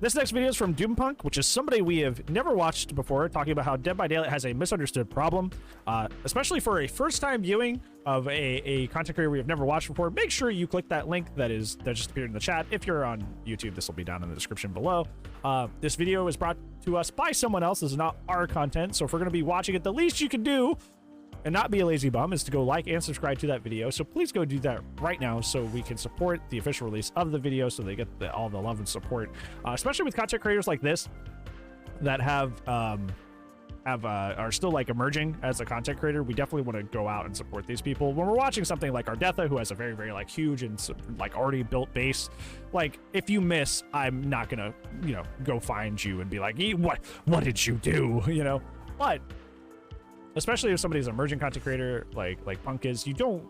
This next video is from Doompunk, which is somebody we have never watched before, talking about how Dead by Daylight has a misunderstood problem, especially for a first-time viewing of a content creator we have never watched before. Make sure you click that link that just appeared in the chat. If you're on YouTube, this will be down in the description below. This video is brought to us by someone else. This is not our content, so if we're going to be watching it, the least you can do and not be a lazy bum is to go like and subscribe to that video. So please go do that right now so we can support the official release of the video so they get all the love and support, especially with content creators like this that are still like emerging as a content creator. We definitely want to go out and support these people. When we're watching something like Ardetha, who has a very, very like huge and like already built base, like if you miss, I'm not gonna, go find you and be like, what did you do? But especially if somebody's an emerging content creator like Punk is, you don't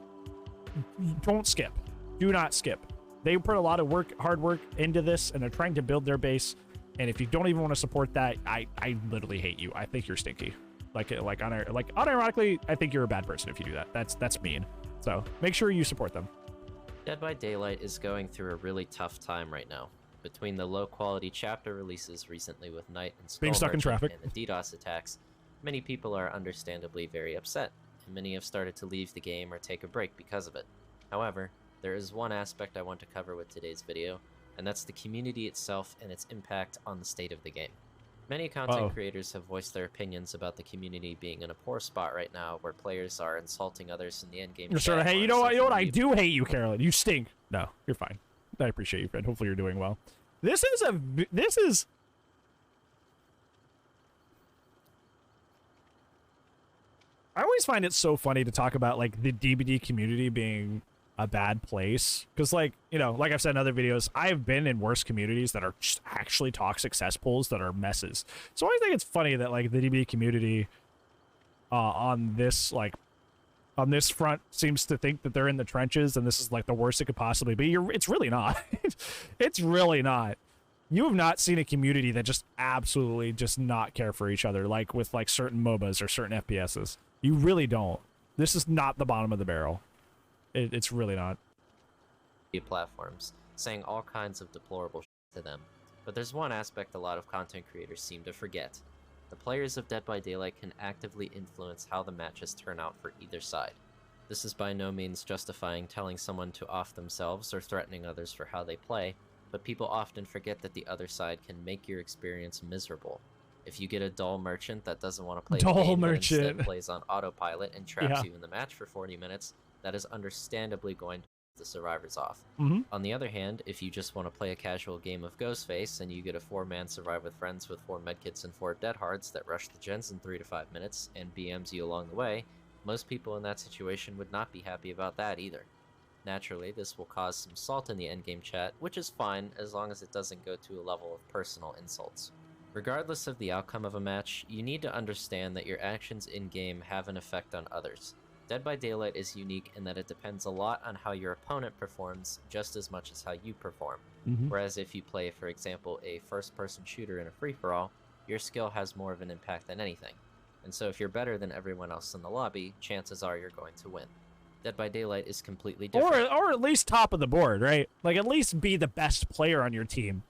skip. Do not skip. They put a lot of hard work into this, and they're trying to build their base. And if you don't even want to support that, I literally hate you. I think you're stinky. Unironically, I think you're a bad person if you do that. That's mean. So make sure you support them. Dead by Daylight is going through a really tough time right now. Between the low-quality chapter releases recently with Night and Skull being stuck in traffic and the DDoS attacks, many people are understandably very upset, and many have started to leave the game or take a break because of it. However, there is one aspect I want to cover with today's video, and that's the community itself and its impact on the state of the game. Many content creators have voiced their opinions about the community being in a poor spot right now, where players are insulting others in the endgame chat. Sort of, hey, you know what? I do hate you, Carolyn. You stink. No, you're fine. I appreciate you, friend. Hopefully you're doing well. This is I always find it so funny to talk about like the DBD community being a bad place, because like I've said in other videos, I've been in worse communities that are just actually toxic cesspools that are messes. So I always think it's funny that like the DBD community on this front seems to think that they're in the trenches and this is like the worst it could possibly be. It's really not. It's really not. You have not seen a community that just absolutely just not care for each other, like with like certain MOBAs or certain FPSs. You really don't. This is not the bottom of the barrel. It's really not. Platforms, saying all kinds of deplorable shit to them. But there's one aspect a lot of content creators seem to forget. The players of Dead by Daylight can actively influence how the matches turn out for either side. This is by no means justifying telling someone to off themselves or threatening others for how they play, but people often forget that the other side can make your experience miserable. If you get a dull merchant that doesn't want to play the game, but instead plays on autopilot and traps you in the match for 40 minutes, that is understandably going to piss the survivors off. On the other hand, if you just want to play a casual game of Ghostface and you get a 4-man survive with friends with 4 medkits and 4 dead hards that rush the gens in 3 to 5 minutes and BMs you along the way, most people in that situation would not be happy about that either. Naturally, this will cause some salt in the endgame chat, which is fine as long as it doesn't go to a level of personal insults. Regardless of the outcome of a match, you need to understand that your actions in-game have an effect on others. Dead by Daylight is unique in that it depends a lot on how your opponent performs just as much as how you perform. Whereas if you play, for example, a first-person shooter in a free-for-all, your skill has more of an impact than anything. And so if you're better than everyone else in the lobby, chances are you're going to win. Dead by Daylight is completely different. Or at least top of the board, right? Like at least be the best player on your team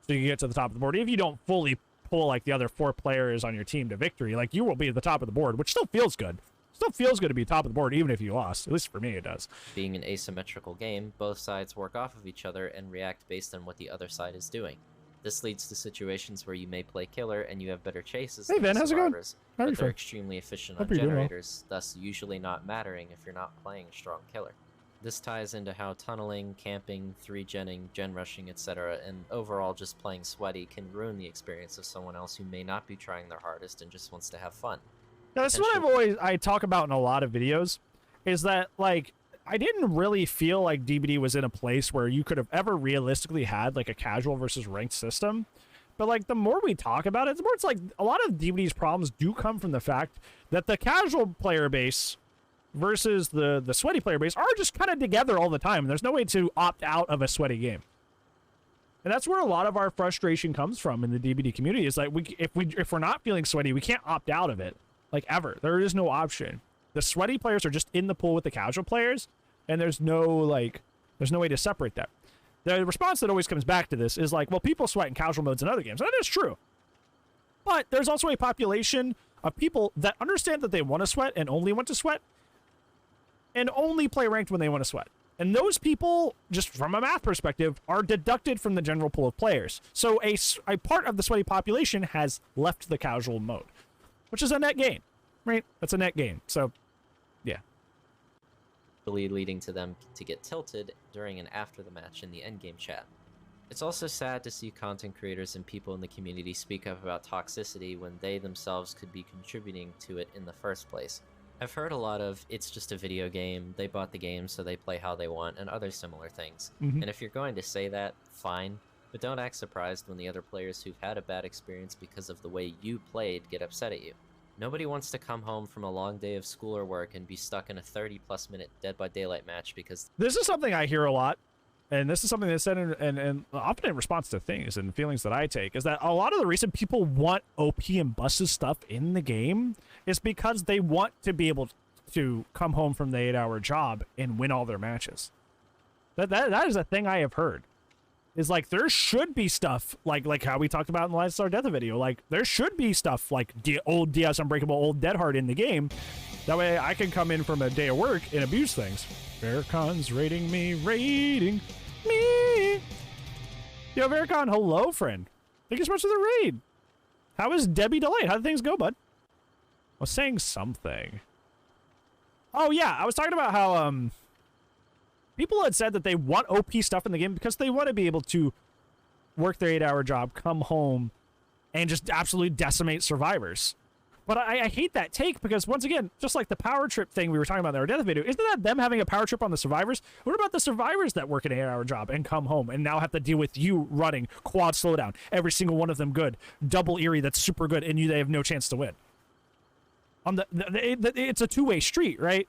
so you can get to the top of the board. If you don't fully pull like the other 4 players on your team to victory, like you will be at the top of the board, which still feels good. Still feels good to be top of the board even if you lost. At least for me it does. Being an asymmetrical game, both sides work off of each other and react based on what the other side is doing. This leads to situations where you may play killer and you have better chases than the survivors, but they're extremely efficient on generators, thus usually not mattering if you're not playing a strong killer. This ties into how tunneling, camping, 3-genning, gen rushing, etc., and overall just playing sweaty can ruin the experience of someone else who may not be trying their hardest and just wants to have fun. Now, that's what I talk about in a lot of videos, is that, like, I didn't really feel like DBD was in a place where you could have ever realistically had, like, a casual versus ranked system. But, like, the more we talk about it, the more it's like a lot of DBD's problems do come from the fact that the casual player base versus the sweaty player base are just kind of together all the time. There's no way to opt out of a sweaty game. And that's where a lot of our frustration comes from in the DBD community. Is like if we're not feeling sweaty, we can't opt out of it. Like ever. There is no option. The sweaty players are just in the pool with the casual players, and there's no way to separate that. the response that always comes back to this is like, well, people sweat in casual modes in other games. And that is true. But there's also a population of people that understand that they want to sweat and only want to sweat and only play ranked when they want to sweat. And those people, just from a math perspective, are deducted from the general pool of players. So a part of the sweaty population has left the casual mode, which is a net gain, right? That's a net gain. So, yeah. Leading to them to get tilted during and after the match in the endgame chat. It's also sad to see content creators and people in the community speak up about toxicity when they themselves could be contributing to it in the first place. I've heard a lot of, it's just a video game, they bought the game so they play how they want, and other similar things. And if you're going to say that, fine, but don't act surprised when the other players who've had a bad experience because of the way you played get upset at you. Nobody wants to come home from a long day of school or work and be stuck in a 30-plus minute Dead by Daylight match because... This is something I hear a lot, and this is something that's said in often in response to things and feelings that I take, is that a lot of the reason people want OP and busted stuff in the game is because they want to be able to come home from the 8-hour job and win all their matches. That is a thing I have heard. Is like there should be stuff like how we talked about in the last Star Death video. Like there should be stuff like old DS Unbreakable, old Dead Hard in the game. That way I can come in from a day of work and abuse things. Vercon's rating me. Yo, Vercon, hello, friend. Thank you so much for the raid. How is Debbie Delayed? How did things go, bud? I was saying something. Oh yeah, I was talking about how people had said that they want OP stuff in the game because they want to be able to work their 8-hour job, come home, and just absolutely decimate survivors. But I hate that take because, once again, just like the power trip thing we were talking about in our death video, isn't that them having a power trip on the survivors? What about the survivors that work an 8-hour job and come home and now have to deal with you running quad slowdown, every single one of them good, double Eerie that's super good, and they have no chance to win? On it's a two-way street, right?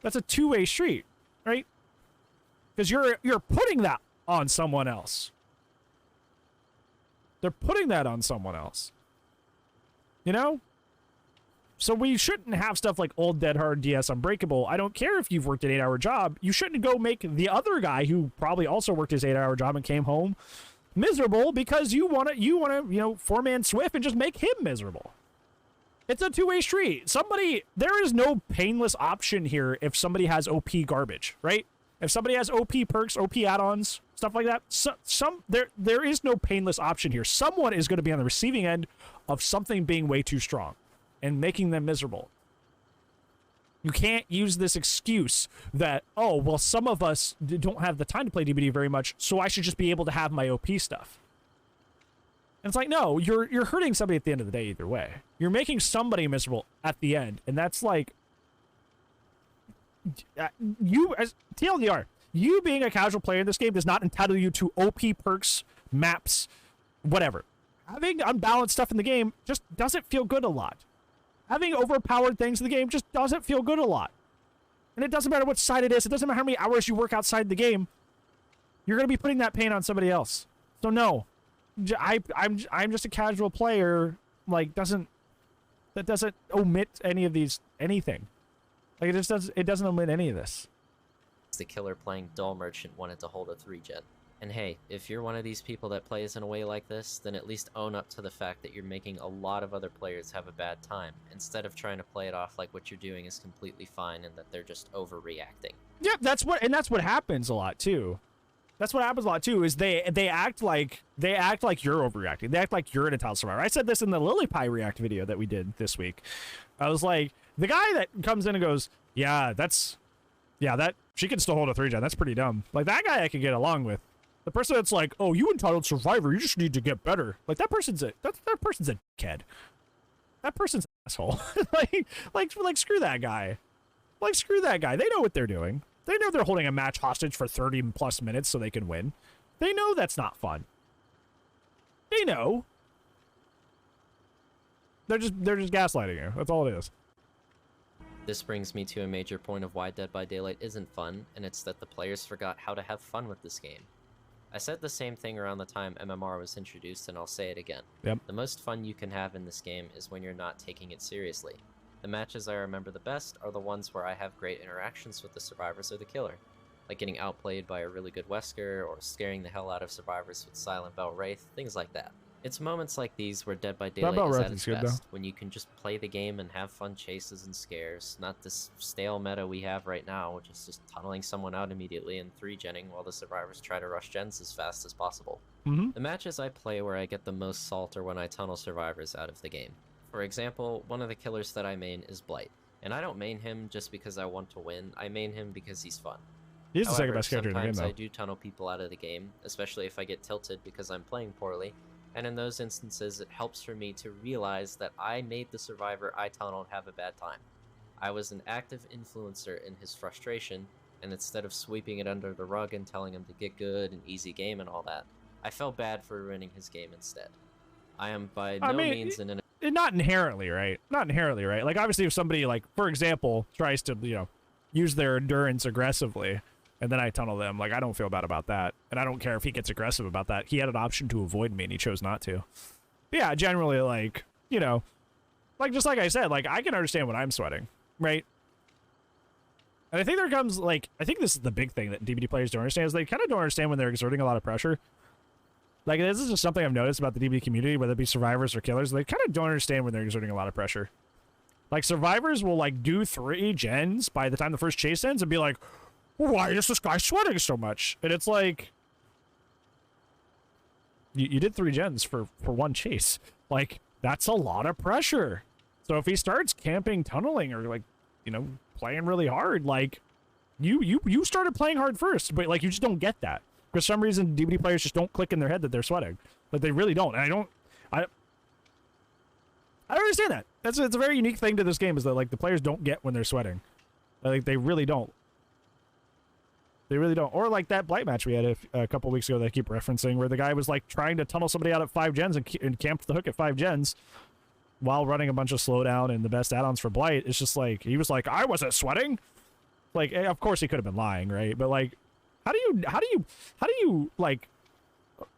That's a two-way street, right? Because you're putting that on someone else. They're putting that on someone else. You know? So we shouldn't have stuff like old Dead Hard, DS Unbreakable. I don't care if you've worked an 8-hour job. You shouldn't go make the other guy who probably also worked his 8-hour job and came home miserable because you want to, you know, four-man Swift and just make him miserable. It's a two-way street. There is no painless option here if somebody has OP garbage, right? If somebody has OP perks, OP add-ons, stuff like that, there is no painless option here. Someone is going to be on the receiving end of something being way too strong and making them miserable. You can't use this excuse that, oh, well, some of us don't have the time to play DBD very much, so I should just be able to have my OP stuff. And it's like, no, you're hurting somebody at the end of the day either way. You're making somebody miserable at the end, and that's like... you, as TLDR, you being a casual player in this game does not entitle you to OP perks, maps, whatever. Having unbalanced stuff in the game just doesn't feel good a lot. Having overpowered things in the game just doesn't feel good a lot. And it doesn't matter what side it is. It doesn't matter how many hours you work outside the game. You're going to be putting that pain on somebody else. So no, I'm just a casual player. Like that doesn't omit any of these anything. Like it doesn't omit any of this. The killer playing Dull Merchant wanted to hold a 3-gen. And hey, if you're one of these people that plays in a way like this, then at least own up to the fact that you're making a lot of other players have a bad time, instead of trying to play it off like what you're doing is completely fine and that they're just overreacting. Yeah, that's what happens a lot too. That's what happens a lot too, is they act like you're overreacting. They act like you're an entitled survivor. I said this in the Lily Pie React video that we did this week. I was like, the guy that comes in and goes, yeah, that she can still hold a 3-gen. That's pretty dumb. Like that guy I can get along with. The person that's like, oh, you entitled survivor, you just need to get better. Like that person's a dickhead. That person's an asshole. like screw that guy. Like screw that guy. They know what they're doing. They know they're holding a match hostage for 30+ minutes so they can win. They know that's not fun. They know. They're just gaslighting you. That's all it is. This brings me to a major point of why Dead by Daylight isn't fun, and it's that the players forgot how to have fun with this game. I said the same thing around the time MMR was introduced, and I'll say it again. Yep. The most fun you can have in this game is when you're not taking it seriously. The matches I remember the best are the ones where I have great interactions with the survivors or the killer. like getting outplayed by a really good Wesker, or scaring the hell out of survivors with Silent Bell Wraith, things like that. It's moments like these where Dead by Daylight is at its best, when you can just play the game and have fun chases and scares, not this stale meta we have right now, which is just tunneling someone out immediately and 3-genning while the survivors try to rush gens as fast as possible. The matches I play where I get the most salt are when I tunnel survivors out of the game. For example, one of the killers that I main is Blight, and I don't main him just because I want to win, I main him because he's fun. He's the second best character in the game, though. Sometimes I do tunnel people out of the game, especially if I get tilted because I'm playing poorly, and in those instances it helps for me to realize that I made the survivor I tunneled have a bad time. I was an active influencer in his frustration, and instead of sweeping it under the rug and telling him to get good and easy game and all that, I felt bad for ruining his game instead. I am by no means in an... Not inherently, right? Not inherently, right? Like, obviously, if somebody, like, for example, tries to, you know, use their endurance aggressively, and then I tunnel them, like, I don't feel bad about that. And I don't care if he gets aggressive about that. He had an option to avoid me, and he chose not to. But yeah, generally, like, you know, like, just like I said, like, I can understand when I'm sweating, right? And I think there comes, like, I think this is the big thing that DBD players don't understand, is they kind of don't understand when they're exerting a lot of pressure. Like, this is just something I've noticed about the DBD community, whether it be survivors or killers. They kind of don't understand when they're exerting a lot of pressure. Like, survivors will, like, do 3 gens by the time the first chase ends and be like, why is this guy sweating so much? And it's like, you did 3 gens for 1 chase. Like, that's a lot of pressure. So if he starts camping, tunneling, or, like, you know, playing really hard, like, you started playing hard first, but, like, you just don't get that. For some reason, DBD players just don't click in their head that they're sweating. Like, they really don't. And I don't understand that. It's a very unique thing to this game, is that, like, the players don't get when they're sweating. Like, they really don't. They really don't. Or like that Blight match we had a couple weeks ago that I keep referencing, where the guy was like trying to tunnel somebody out at 5 gens and camped the hook at 5 gens while running a bunch of slowdown and the best add-ons for Blight. It's just like, he was like, I wasn't sweating. Like, of course he could have been lying, right? But like, how do you like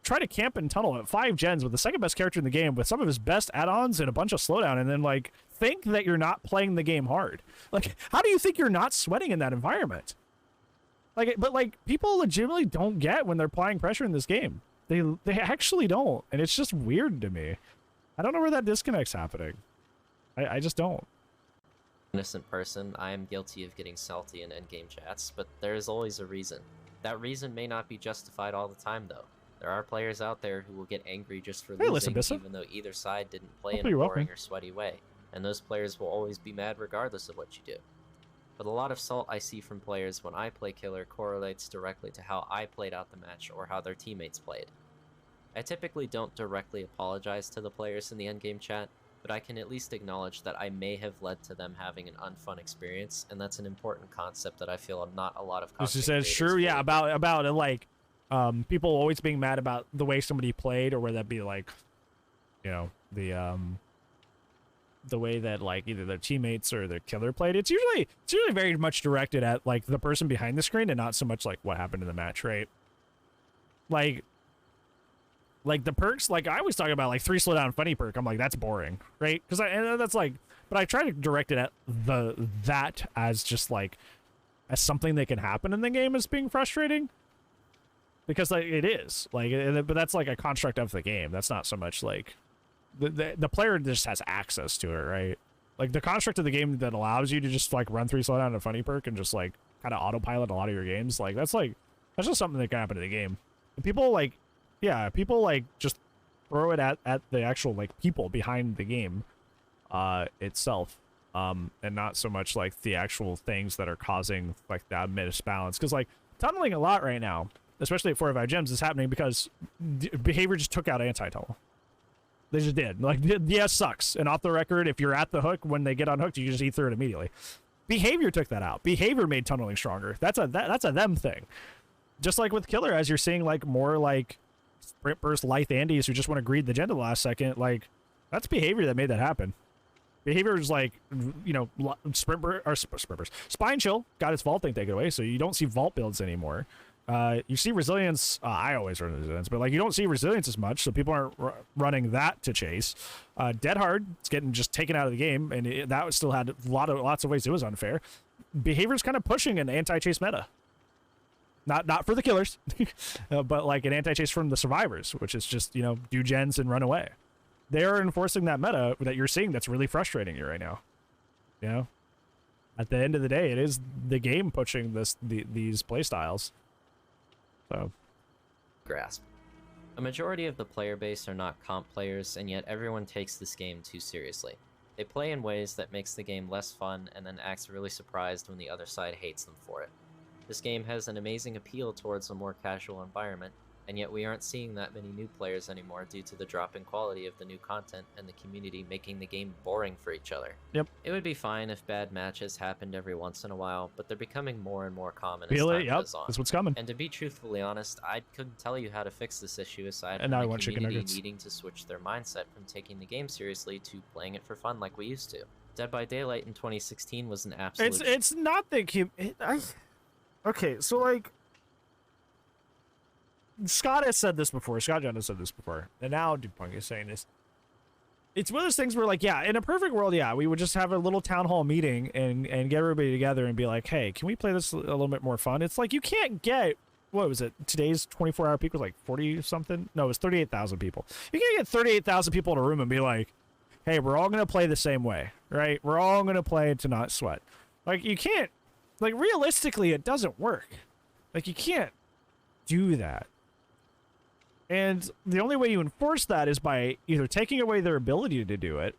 try to camp and tunnel at 5 gens with the second best character in the game with some of his best add-ons and a bunch of slowdown, and then like think that you're not playing the game hard? Like, how do you think you're not sweating in that environment? Like, but like, people legitimately don't get when they're applying pressure in this game. They actually don't, and it's just weird to me. I don't know where that disconnect's happening. I just don't. Innocent person, I am guilty of getting salty in endgame chats, but there is always a reason. That reason may not be justified all the time, though. There are players out there who will get angry just for losing, even though either side didn't play in a boring or sweaty way, and those players will always be mad regardless of what you do. But a lot of salt I see from players when I play killer correlates directly to how I played out the match or how their teammates played. I typically don't directly apologize to the players in the endgame chat, but I can at least acknowledge that I may have led to them having an unfun experience, and that's an important concept that I feel not a lot of content creators sure, yeah, about like people always being mad about the way somebody played, or whether that be like, you know, the way that like either their teammates or their killer played. It's usually very much directed at like the person behind the screen and not so much like what happened in the match, right? Like the perks, like I always talk about like 3 slowdown funny perk. I'm like, that's boring, right? Because that's like, but I try to direct it at that as just like as something that can happen in the game as being frustrating, because like it is like, but that's like a construct of the game. That's not so much like the player just has access to it, right? Like the construct of the game that allows you to just like run 3 slowdown and a funny perk and just like kind of autopilot a lot of your games. Like that's just something that can happen in the game. And people like, yeah, people like just throw it at the actual like people behind the game itself, and not so much like the actual things that are causing like that misbalance. Because like tunneling a lot right now, especially at 4 or 5 gems, is happening because behavior just took out anti-tunnel. They just did. Like, yeah, sucks. And off the record, if you're at the hook, when they get unhooked, you just eat through it immediately. Behavior took that out. Behavior made tunneling stronger. That's a them thing. Just like with killer, as you're seeing like more like sprint burst lithe Andes who just want to greed the gen to the last second, like that's behavior that made that happen. Behavior is like, you know, sprint burst, spine chill got its vault thing taken away, so you don't see vault builds anymore. You see resilience. I always run resilience, but like you don't see resilience as much, so people aren't running that to chase. Dead hard, it's getting just taken out of the game, and that still had lots of ways it was unfair. Behavior's kind of pushing an anti-chase meta. Not for the killers, but like an anti-chase from the survivors, which is just, you know, do gens and run away. They're enforcing that meta that you're seeing that's really frustrating you right now. You know? At the end of the day, it is the game pushing these playstyles. So. Grasp. A majority of the player base are not comp players, and yet everyone takes this game too seriously. They play in ways that makes the game less fun, and then acts really surprised when the other side hates them for it. This game has an amazing appeal towards a more casual environment, and yet we aren't seeing that many new players anymore due to the drop in quality of the new content and the community making the game boring for each other. Yep. It would be fine if bad matches happened every once in a while, but they're becoming more and more common as time goes on. That's what's coming. And to be truthfully honest, I couldn't tell you how to fix this issue aside And from I the want chicken community nuggets. needing to switch their mindset from taking the game seriously to playing it for fun like we used to. Dead by Daylight in 2016 was an absolute... It's not the... Okay, so like... Scott has said this before. Scott John has said this before. And now Dupunk is saying this. It's one of those things where, like, yeah, in a perfect world, yeah, we would just have a little town hall meeting and get everybody together and be like, hey, can we play this a little bit more fun? It's like you can't get, what was it? Today's 24-hour peak was like 40-something? No, it was 38,000 people. You can't get 38,000 people in a room and be like, hey, we're all going to play the same way, right? We're all going to play to not sweat. Like, you can't, like, realistically, it doesn't work. Like, you can't do that. And the only way you enforce that is by either taking away their ability to do it,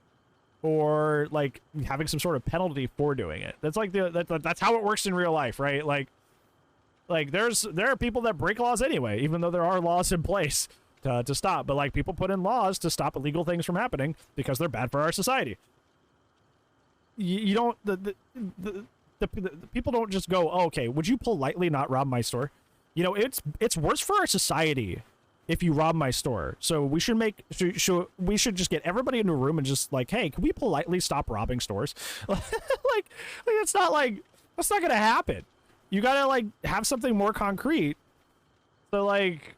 or like having some sort of penalty for doing it. That's like that's how it works in real life, right? Like there are people that break laws anyway, even though there are laws in place to stop. But like people put in laws to stop illegal things from happening because they're bad for our society. You don't the people don't just go, oh, okay, would you politely not rob my store? You know, it's worse for our society if you rob my store. So we should we should just get everybody into a room and just like, hey, can we politely stop robbing stores? like it's not like, that's not gonna happen. You gotta like have something more concrete so like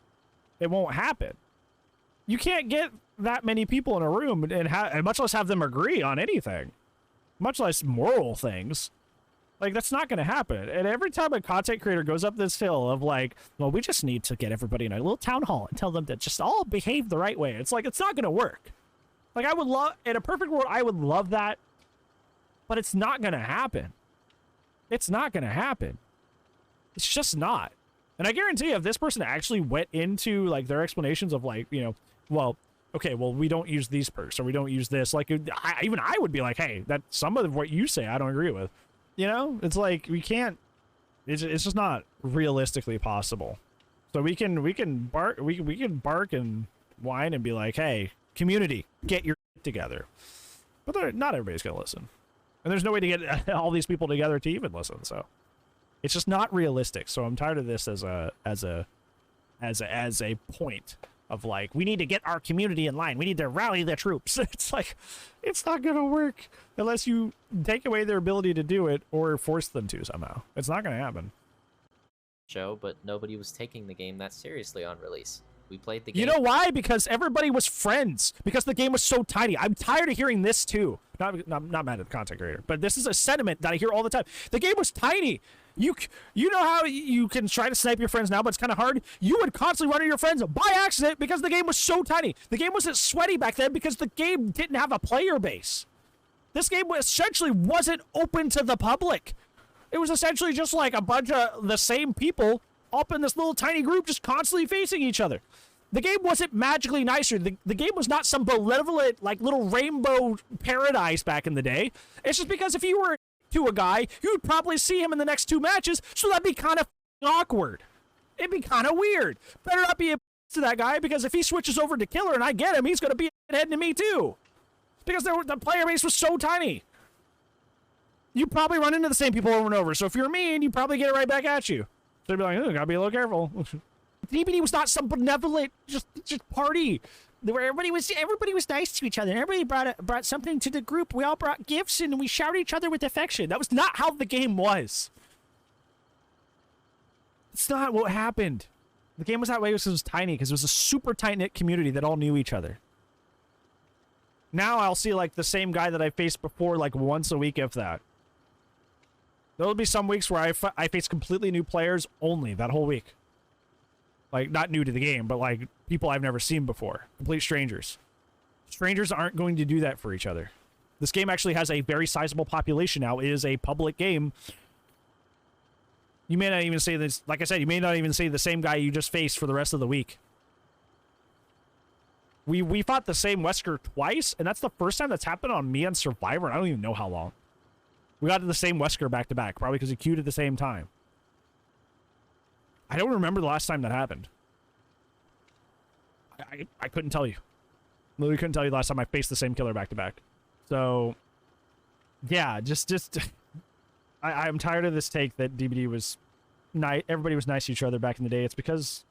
it won't happen. You can't get that many people in a room and much less have them agree on anything, much less moral things. Like, that's not going to happen. And every time a content creator goes up this hill of like, well, we just need to get everybody in a little town hall and tell them to just all behave the right way. It's like, it's not going to work. Like, I would love, in a perfect world, I would love that. But it's not going to happen. It's not going to happen. It's just not. And I guarantee if this person actually went into like their explanations of like, you know, well, okay, well, we don't use these perks or we don't use this. Like, even I would be like, hey, that some of what you say I don't agree with. You know, it's like we can't. It's just not realistically possible. So we can bark and whine and be like, hey, community, get your shit together. But not everybody's gonna listen, and there's no way to get all these people together to even listen. So it's just not realistic. So I'm tired of this as a point of like, we need to get our community in line. We need to rally the troops. It's like, it's not going to work unless you take away their ability to do it or force them to somehow. It's not going to happen. Show, but nobody was taking the game that seriously on release. We played the game. You know why? Because everybody was friends. Because the game was so tiny. I'm tired of hearing this too. Not mad at the content creator, but this is a sentiment that I hear all the time. The game was tiny. You know how you can try to snipe your friends now, but it's kind of hard? You would constantly run into your friends by accident because the game was so tiny. The game wasn't sweaty back then because the game didn't have a player base. This game essentially wasn't open to the public. It was essentially just like a bunch of the same people up in this little tiny group just constantly facing each other. The game wasn't magically nicer. The game was not some benevolent, like, little rainbow paradise back in the day. It's just because if you were to a guy, you'd probably see him in the next 2 matches, so that'd be kind of awkward. It'd be kind of weird. Better not be a to that guy, because if he switches over to killer and I get him, he's going to be heading to me too. Because the player base was so tiny. You probably run into the same people over and over, so if you're mean, you probably get it right back at you. So they'd be like, oh, gotta be a little careful. DBD was not some benevolent just party where everybody was nice to each other. Everybody brought something to the group. We all brought gifts and we showered each other with affection. That was not how the game was. It's not what happened. The game was that way because it was tiny, because it was a super tight-knit community that all knew each other. Now I'll see like the same guy that I faced before like once a week, if that. There'll be some weeks where I face completely new players only that whole week. Like, not new to the game, but like people I've never seen before. Complete strangers. Strangers aren't going to do that for each other. This game actually has a very sizable population now. It is a public game. You may not even say this, like I said, you may not even say the same guy you just faced for the rest of the week. We fought the same Wesker twice, and that's the first time that's happened on me on Survivor, and I don't even know how long. We got to the same Wesker back-to-back, probably because he queued at the same time. I don't remember the last time that happened. I couldn't tell you. Literally couldn't tell you the last time I faced the same killer back-to-back. So, yeah, I'm tired of this take that DBD was nice. Everybody was nice to each other back in the day. It's because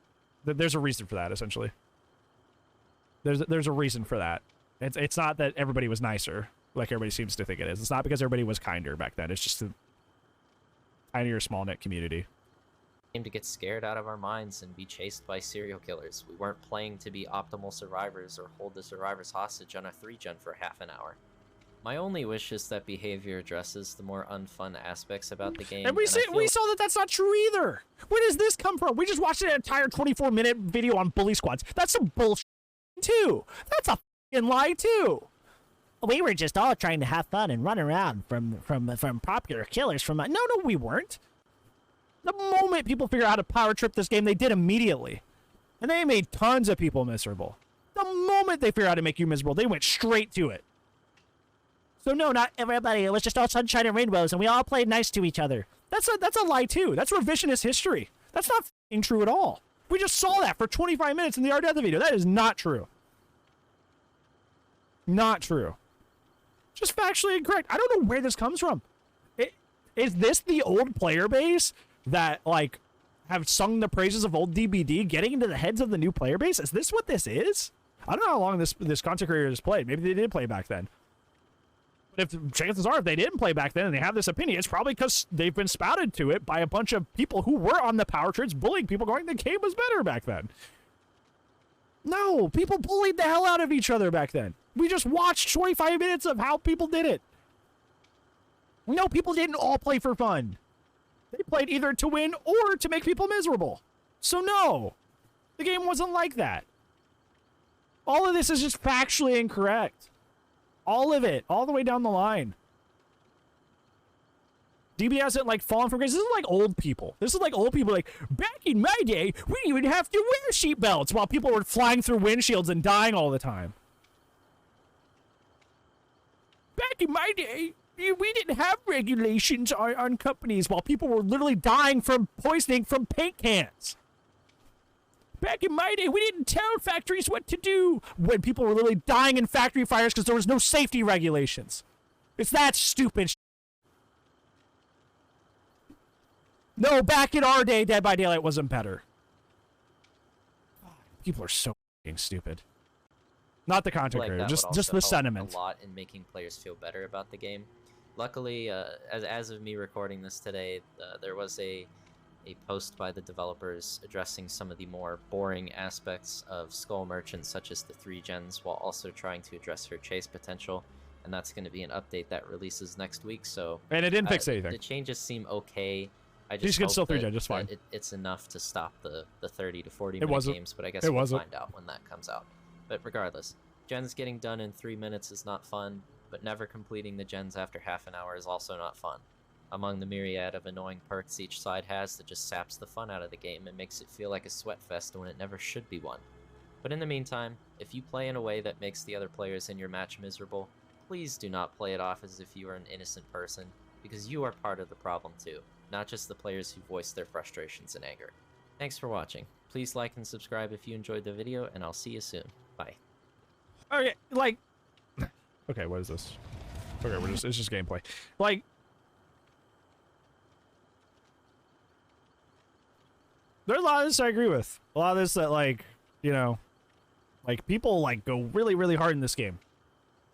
there's a reason for that, essentially. There's a reason for that. It's not that everybody was nicer, like everybody seems to think it is. It's not because everybody was kinder back then. It's just a tinier, small-knit community. Came to get scared out of our minds and be chased by serial killers. We weren't playing to be optimal survivors or hold the survivors hostage on a 3-gen for half an hour. My only wish is that behavior addresses the more unfun aspects about the game. And we saw that that's not true either. Where does this come from? We just watched an entire 24-minute video on bully squads. That's some bullshit too. That's a f***ing lie too. We were just all trying to have fun and run around from popular killers. No, we weren't. The moment people figure out how to power trip this game, they did immediately. And they made tons of people miserable. The moment they figured out how to make you miserable, they went straight to it. So no, not everybody. It was just all sunshine and rainbows, and we all played nice to each other. That's a lie too. That's revisionist history. That's not f***ing true at all. We just saw that for 25 minutes in the Ardetta video. That is not true. Not true. Just factually incorrect. I don't know where this comes from. Is this the old player base that, like, have sung the praises of old DBD getting into the heads of the new player base? Is this what this is? I don't know how long this content creator has played. Maybe they did play back then. But if chances are, if they didn't play back then and they have this opinion, it's probably because they've been spouted to it by a bunch of people who were on the power trips bullying people going, the game was better back then. No, people bullied the hell out of each other back then. We just watched 25 minutes of how people did it. No, people didn't all play for fun. They played either to win or to make people miserable. So no, the game wasn't like that. All of this is just factually incorrect. All of it, all the way down the line. DB hasn't, like, fallen from grace. This is like old people. This is like old people, like, back in my day, we didn't even have to wear seatbelts while people were flying through windshields and dying all the time. Back in my day, we didn't have regulations on companies while people were literally dying from poisoning from paint cans. Back in my day, we didn't tell factories what to do when people were literally dying in factory fires because there was no safety regulations. It's that stupid. No, back in our day, Dead by Daylight wasn't better. People are so fucking stupid. Not the content creator, just the sentiment. A lot in making players feel better about the game. Luckily, as of me recording this today, there was a post by the developers addressing some of the more boring aspects of Skull Merchant, such as the 3-gens, while also trying to address her chase potential, and that's going to be an update that releases next week. So, and it didn't fix anything. The changes seem okay. I just hope still 3-gen, just fine. It's enough to stop the 30 to 40 minute games, but I guess we'll find out when that comes out. But regardless, gens getting done in 3 minutes is not fun, but never completing the gens after half an hour is also not fun. Among the myriad of annoying perks each side has that just saps the fun out of the game and makes it feel like a sweat fest when it never should be one. But in the meantime, if you play in a way that makes the other players in your match miserable, please do not play it off as if you are an innocent person, because you are part of the problem too, not just the players who voice their frustrations and anger. Thanks for watching. Please like and subscribe if you enjoyed the video, and I'll see you soon. Bye. Okay, like... Okay, what is this? Okay, it's just gameplay. Like... There's a lot of this I agree with. A lot of this that, like, you know, like, people, like, go really, really hard in this game.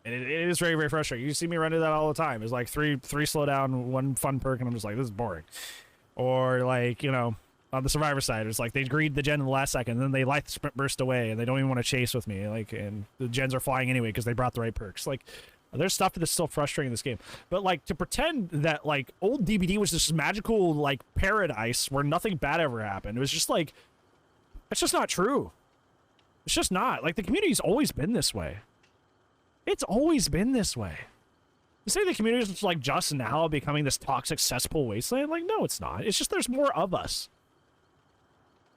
And it is very, very frustrating. You see me run into that all the time. It's like three slow down, one fun perk, and I'm just like, this is boring. Or, like, you know, on the Survivor side, it's like they greed the gen in the last second, and then they light the sprint burst away, and they don't even want to chase with me. Like, and the gens are flying anyway because they brought the right perks. Like, There's stuff that's still frustrating in this game. But, like, to pretend that, like, old DBD was this magical, like, paradise where nothing bad ever happened, it was just, like, it's just not true. It's just not. Like, the community's always been this way. It's always been this way. To say the community is, like, just now becoming this toxic cesspool wasteland, like, no, it's not. It's just there's more of us.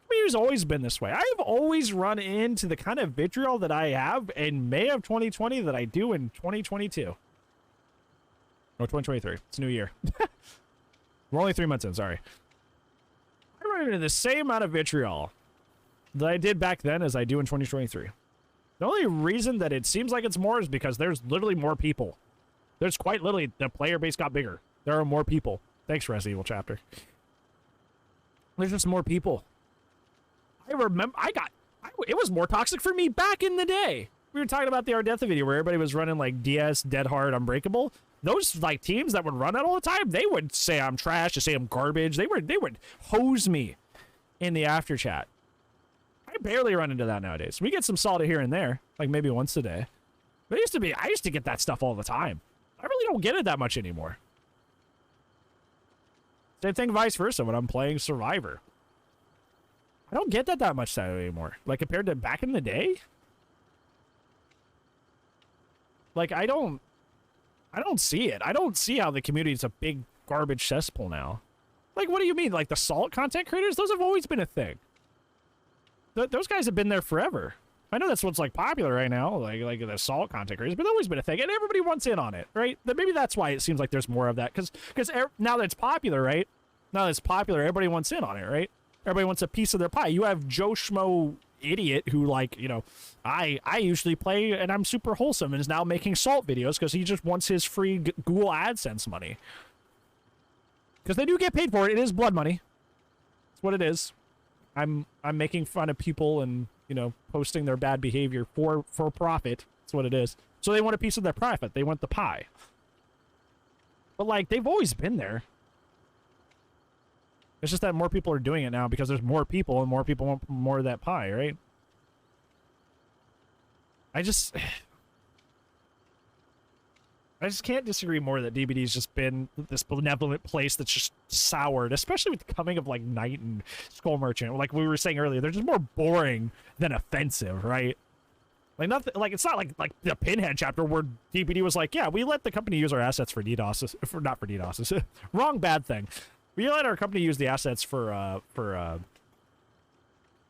Community's always been this way. I've always run into the kind of vitriol that I have in May of 2020 that I do in 2022. No, 2023. It's a new year. We're only 3 months in, sorry. I run into the same amount of vitriol that I did back then as I do in 2023. The only reason that it seems like it's more is because there's literally more people. There's quite literally, the player base got bigger. There are more people. Thanks, Resident Evil chapter. There's just more people. I remember, it was more toxic for me back in the day. We were talking about the Ardetha video where everybody was running like DS, Dead Hard, Unbreakable. Those like teams that would run that all the time, they would say I'm trash, to say I'm garbage. They would hose me in the after chat. I barely run into that nowadays. We get some solid here and there, like maybe once a day. But I used to get that stuff all the time. I really don't get it that much anymore. Same thing vice versa when I'm playing Survivor. I don't get that much anymore. Like, compared to back in the day? Like, I don't see it. I don't see how the community is a big garbage cesspool now. Like, what do you mean? Like, the salt content creators? Those have always been a thing. Those guys have been there forever. I know that's what's, like, popular right now, like the salt content creators, but it's always been a thing, and everybody wants in on it, right? Maybe that's why it seems like there's more of that, because now that it's popular, right? Now that it's popular, everybody wants in on it, right? Everybody wants a piece of their pie. You have Joe Schmo idiot who, like, you know, I usually play and I'm super wholesome and is now making salt videos because he just wants his free Google AdSense money. Because they do get paid for it. It is blood money. That's what it is. I'm making fun of people and, you know, posting their bad behavior for profit. That's what it is. So they want a piece of their profit. They want the pie. But, like, they've always been there. It's just that more people are doing it now because there's more people and more people want more of that pie, right? I just can't disagree more that DBD's just been this benevolent place that's just soured, especially with the coming of, like, Knight and Skull Merchant. Like we were saying earlier, they're just more boring than offensive, right? Like, nothing, like, it's not like the Pinhead chapter where DBD was like, yeah, we let the company use our assets for DDoS, not for DDoS, wrong bad thing. We let our company use the assets for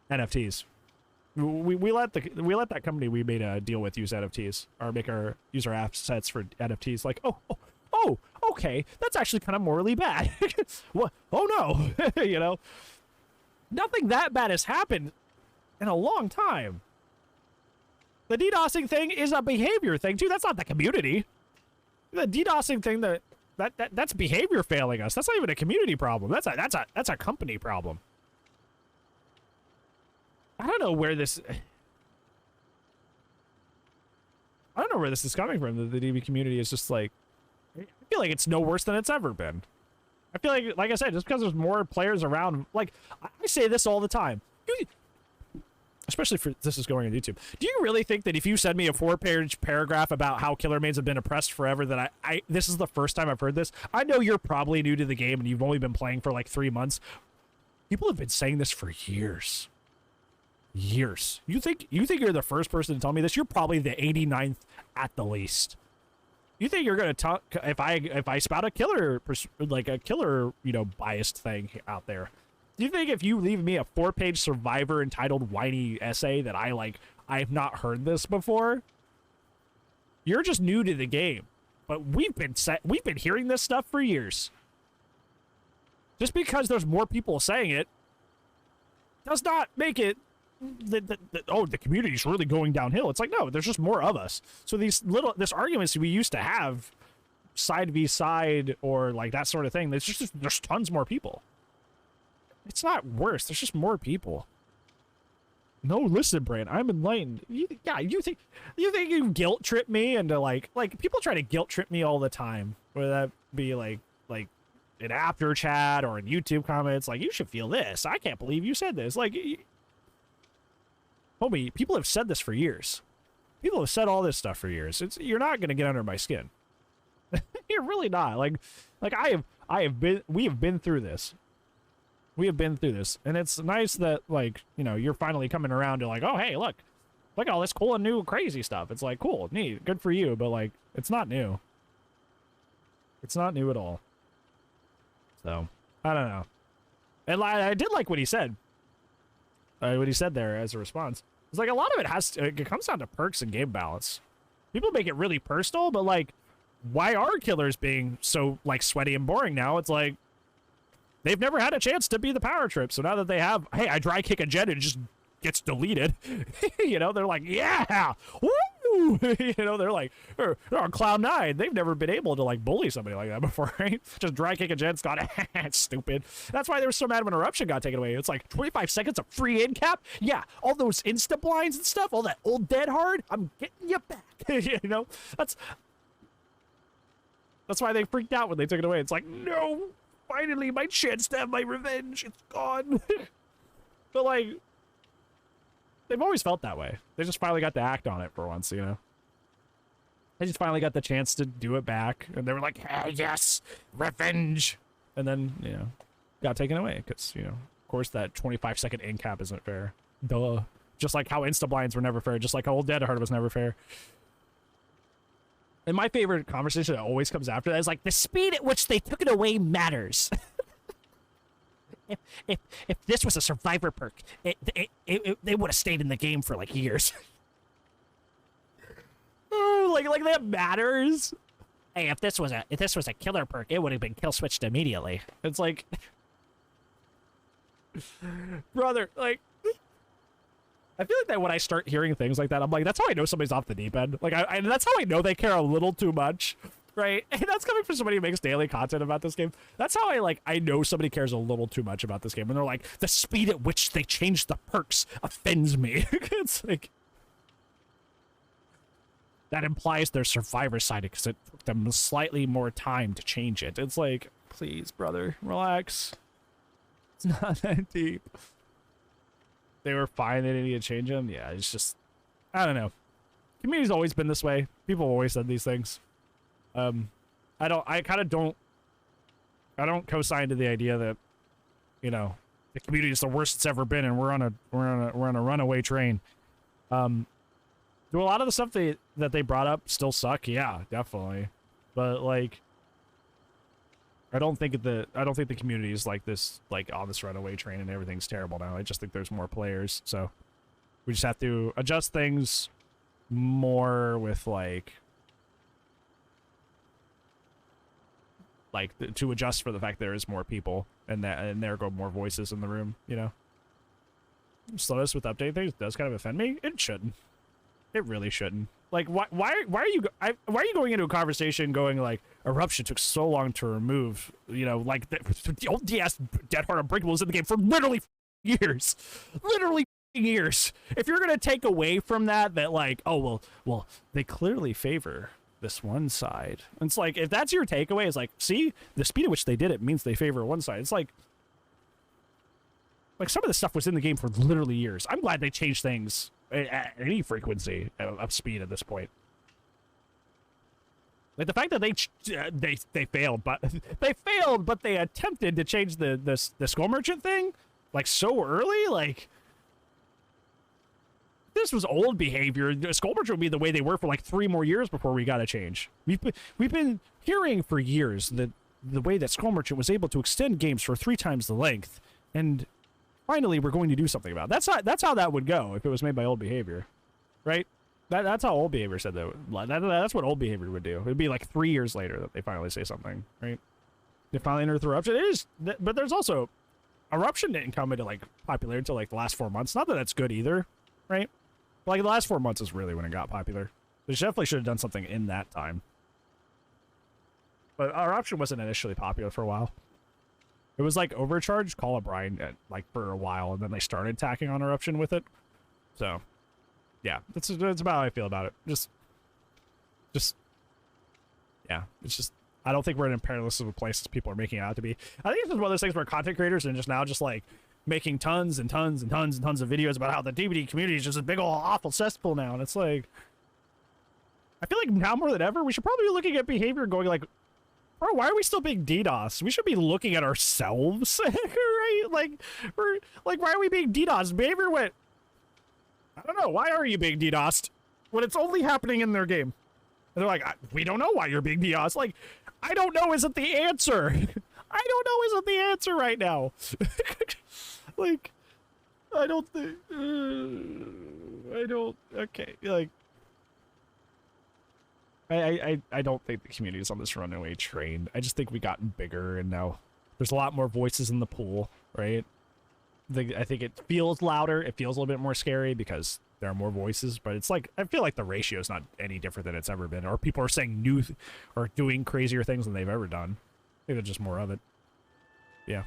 NFTs. We let that company we made a deal with use NFTs or use our assets for NFTs. Like, oh, okay, that's actually kind of morally bad. What? Oh no, you know, nothing that bad has happened in a long time. The DDoSing thing is a behavior thing too. That's not the community. The DDoSing thing that's behavior failing us. That's not even a community problem. That's a company problem. I don't know where this is coming from. The DB community is just like, I feel like it's no worse than it's ever been. I feel like I said, just because there's more players around, like, I say this all the time. Especially for this is going on YouTube. Do you really think that if you send me a 4-page paragraph about how killer maids have been oppressed forever, that I this is the first time I've heard this? I know you're probably new to the game and you've only been playing for like 3 months. People have been saying this for years. Years. You think you're the first person to tell me this? You're probably the 89th at the least. You think you're gonna talk if I spout a killer, you know, biased thing out there? Do you think if you leave me a 4-page Survivor entitled whiny essay that I've not heard this before? You're just new to the game, but we've been hearing this stuff for years. Just because there's more people saying it does not make it the community's really going downhill. It's like, no, there's just more of us. So this arguments we used to have side v side or like that sort of thing, there's tons more people. It's not worse. There's just more people. No, listen, Bran. I'm enlightened. You think you guilt trip me into like people try to guilt trip me all the time. Whether that be like an after chat or in YouTube comments, like, you should feel this. I can't believe you said this. Like, homie, people have said this for years. People have said all this stuff for years. You're not gonna get under my skin. You're really not. Like we have been through this. We have been through this, and it's nice that, like, you know, you're finally coming around to like, oh hey, look at all this cool and new crazy stuff. It's like, cool, neat, good for you, but like, it's not new. It's not new at all. So I don't know. And I did like what he said. What he said there as a response. It's like a lot of it comes down to perks and game balance. People make it really personal, but like, why are killers being so like sweaty and boring now? It's like they've never had a chance to be the power trip. So now that they have, hey, I dry kick a gen and it just gets deleted. You know, they're like, yeah, woo! You know, they're like, they're on cloud 9. They've never been able to like bully somebody like that before, right? Just dry kick a gen's got it's stupid. That's why they were so mad when Eruption got taken away. It's like 25 seconds of free in cap. Yeah, all those insta blinds and stuff, all that old dead hard. I'm getting you back. You know, that's why they freaked out when they took it away. It's like, no, finally my chance to have my revenge. It's gone. But like, they've always felt that way. They just finally got to act on it for once, you know? They just finally got the chance to do it back, and they were like, hey, yes, revenge! And then, you know, got taken away, because, you know, of course that 25-second in cap isn't fair. Duh. Just like how insta-blinds were never fair, just like how old Dead Hard was never fair. And my favorite conversation that always comes after that is like, the speed at which they took it away matters. If this was a survivor perk, they would have stayed in the game for like years. like that matters. Hey, if this was a killer perk, it would have been kill switched immediately. It's like, brother, like, I feel like that when I start hearing things like that, I'm like, that's how I know somebody's off the deep end. Like, that's how I know they care a little too much. Right? And that's coming from somebody who makes daily content about this game. That's how I know somebody cares a little too much about this game. And they're like, the speed at which they change the perks offends me. It's like, that implies they're survivor sided because it took them slightly more time to change it. It's like, please, brother, relax. It's not that deep. They were fine. They didn't need to change them. Yeah, it's just, I don't know. Community's always been this way. People have always said these things. I don't co-sign to the idea that, you know, the community is the worst it's ever been and we're on a runaway train. Do a lot of the stuff that they brought up still suck? Yeah, definitely. But like, I don't think the community is like this, like on this runaway train and everything's terrible now. I just think there's more players, so we just have to adjust things more with like to adjust for the fact there is more people and there go more voices in the room, you know. Slowness with update things does kind of offend me. It shouldn't. It really shouldn't. Like, why are you going into a conversation going like, Eruption took so long to remove, you know, like the old DS Dead Hard Unbreakable was in the game for literally years. Literally years. If you're gonna take away from that like, oh well they clearly favor this one side. And it's like, if that's your takeaway, it's like, see, the speed at which they did it means they favor one side. It's like some of the stuff was in the game for literally years. I'm glad they changed things at any frequency of speed at this point. Like the fact that they failed, but they attempted to change the skull merchant thing like so early. Like, this was old behavior. Skull merchant would be the way they were for like 3 more years before we got a change. We've been hearing for years that the way that skull merchant was able to extend games for 3 times the length, and finally we're going to do something about it. That's how that would go if it was made by old behavior, right? That's how old behavior said that. That's what old behavior would do. It'd be like 3 years later that they finally say something, right? They finally enter through Eruption. It is, but there's also, Eruption didn't come into like popularity until like the last 4 months. Not that that's good either, right? But like the last 4 months is really when it got popular. They definitely should have done something in that time. But Eruption wasn't initially popular for a while. It was like Overcharge, Call of Bran, like for a while, and then they started tacking on Eruption with it. So, yeah, that's about how I feel about it. Just, yeah, it's just, I don't think we're in a perilous of a place as people are making it out to be. I think it's just one of those things where content creators are just like making tons and tons and tons and tons of videos about how the DVD community is just a big old awful cesspool now, and it's like, I feel like now more than ever, we should probably be looking at behavior and going like, bro, why are we still being DDoS? We should be looking at ourselves, right? Like, why are we being DDoS? Behavior went, I don't know, why are you being DDoSed? When it's only happening in their game. And they're like, we don't know why you're being DDoSed. Like, I don't know isn't the answer. I don't know isn't the answer right now. Like, I don't think, okay, like, I don't think the community is on this runaway train. I just think we gotten bigger and now there's a lot more voices in the pool, right? I think it feels louder. It feels a little bit more scary because there are more voices, but it's like, I feel like the ratio is not any different than it's ever been, or people are saying new or doing crazier things than they've ever done. I think there's just more of it. Yeah.